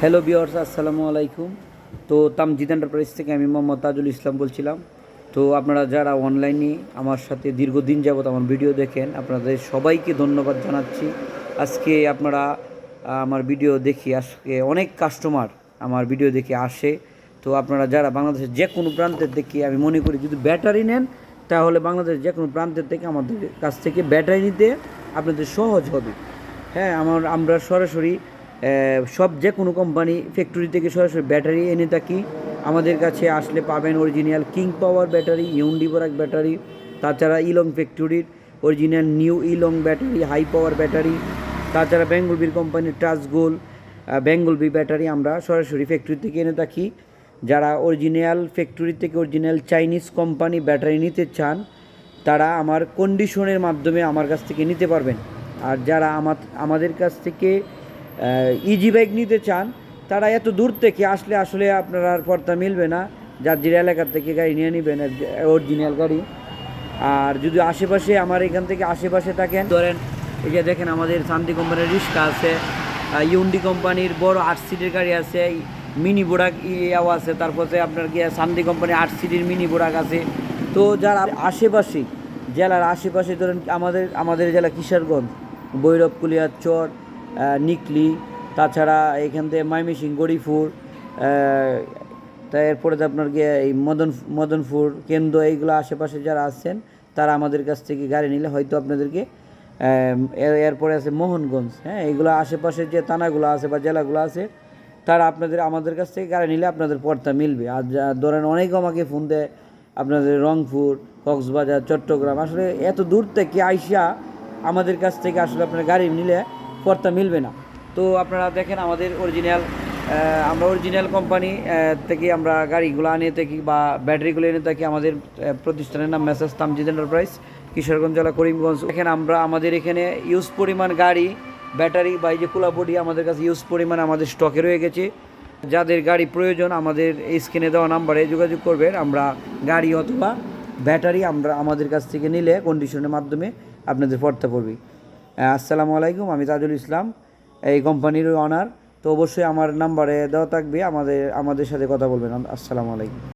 Hello viewers, আসসালামু আলাইকুম। তো তামজিদ এন্টারপ্রাইজ থেকে আমি মোহাম্মদ তাজুল ইসলাম বলছিলাম। তো আপনারা যারা অনলাইনে আমার সাথে দীর্ঘদিন যাবত আমার ভিডিও দেখেন, আপনাদের সবাইকে ধন্যবাদ জানাচ্ছি। আজকে আপনারা আমার ভিডিও দেখি, আজকে অনেক কাস্টমার আমার ভিডিও দেখে আসে। তো আপনারা যারা বাংলাদেশের যে কোনো প্রান্তের থেকে, আমি মনে করি যদি ব্যাটারি নেন তাহলে বাংলাদেশের যে কোনো প্রান্তের থেকে আমাদের কাছ থেকে ব্যাটারি নিতে আপনাদের সহজ হবে। হ্যাঁ, আমরা সরাসরি সব যে কোনো কোম্পানি ফ্যাক্টরি থেকে সরাসরি ব্যাটারি এনে থাকি। আমাদের কাছে আসলে পাবেন অরিজিনাল কিং পাওয়ার ব্যাটারি, ইউন্ডি বোরাক ব্যাটারি, তাছাড়া ইলং ফ্যাক্টরির অরিজিনাল নিউ ইলং ব্যাটারি, হাই পাওয়ার ব্যাটারি, তাছাড়া বেঙ্গলবির কোম্পানির টাচ গোল বেঙ্গলবি ব্যাটারি আমরা সরাসরি ফ্যাক্টরি থেকে এনে থাকি। যারা অরিজিনাল ফ্যাক্টরি থেকে অরিজিনাল চাইনিজ কোম্পানি ব্যাটারি নিতে চান তারা আমার কন্ডিশনের মাধ্যমে আমার কাছ থেকে নিতে পারবেন। আর যারা আমাদের কাছ থেকে ইজি বাইক নিতে চান তারা এত দূর থেকে আসলে আসলে আপনার আর পর্তা মিলবে না। যার যে এলাকার থেকে গাড়ি নিয়ে নেবেন অরিজিনাল গাড়ি। আর যদি আশেপাশে আমার এখান থেকে আশেপাশে থাকেন, ধরেন এই যে দেখেন আমাদের শান্তি কোম্পানির রিক্সা আছে, ইউন্ডি কোম্পানির বড় 8 সিটের গাড়ি আছে, মিনি বোরাক ইয়াও আছে, তারপরে আপনার গিয়ে শান্তি কোম্পানির 8 সিটের মিনি বোরাক আছে। তো যারা আশেপাশে জেলার আশেপাশে ধরেন আমাদের জেলা কিশোরগঞ্জ, ভৈরব, কুলিয়ারচর, নিকলি, তাছাড়া এখান থেকে ময়মনসিংহ, গড়িপুর, এরপরে আপনার গিয়ে এই মদনপুর কেন্দ্র, এইগুলো আশেপাশে যারা আছেন তারা আমাদের কাছ থেকে গাড়ি নিলে হয়তো আপনাদেরকে এরপরে আছে মোহনগঞ্জ, হ্যাঁ, এইগুলো আশেপাশের যে থানাগুলো আছে বা জেলাগুলো আছে তারা আমাদের কাছ থেকে গাড়ি নিলে আপনাদের পর্তা মিলবে। আর ধরেন অনেকে আমাকে ফোন দেয় আপনাদের রংপুর, কক্সবাজার, চট্টগ্রাম, আসলে এত দূর থেকে আইসা আমাদের কাছ থেকে আসলে আপনার গাড়ি নিলে পর্তা মিলবে না। তো আপনারা দেখেন আমাদের আমরা অরিজিনাল কোম্পানি থেকে আমরা গাড়িগুলো আনিয়ে থাকি বা ব্যাটারিগুলো এনে থাকি। আমাদের প্রতিষ্ঠানের নাম মেসার্স তামজিদ এন্টারপ্রাইজ, কিশোরগঞ্জ জেলা, করিমগঞ্জ। দেখেন আমাদের এখানে ইউজ পরিমাণ গাড়ি, ব্যাটারি বা এই যে কুলা বডি আমাদের কাছে ইউজ পরিমাণ আমাদের স্টকে রয়ে গেছে। যাদের গাড়ি প্রয়োজন আমাদের এই স্ক্রিনে দেওয়া নাম্বারে যোগাযোগ করবেন। আমরা গাড়ি অথবা ব্যাটারি আমাদের কাছ থেকে নিলে কন্ডিশনের মাধ্যমে আপনাদের পড়তে পড়বে। আসসালামু আলাইকুম, আমি তাজুল ইসলাম, এই কোম্পানির অনার। তো অবশ্যই আমার নাম্বারে দেওয়া থাকবে, আমাদের সাথে কথা বলবেন। আসসালামু আলাইকুম।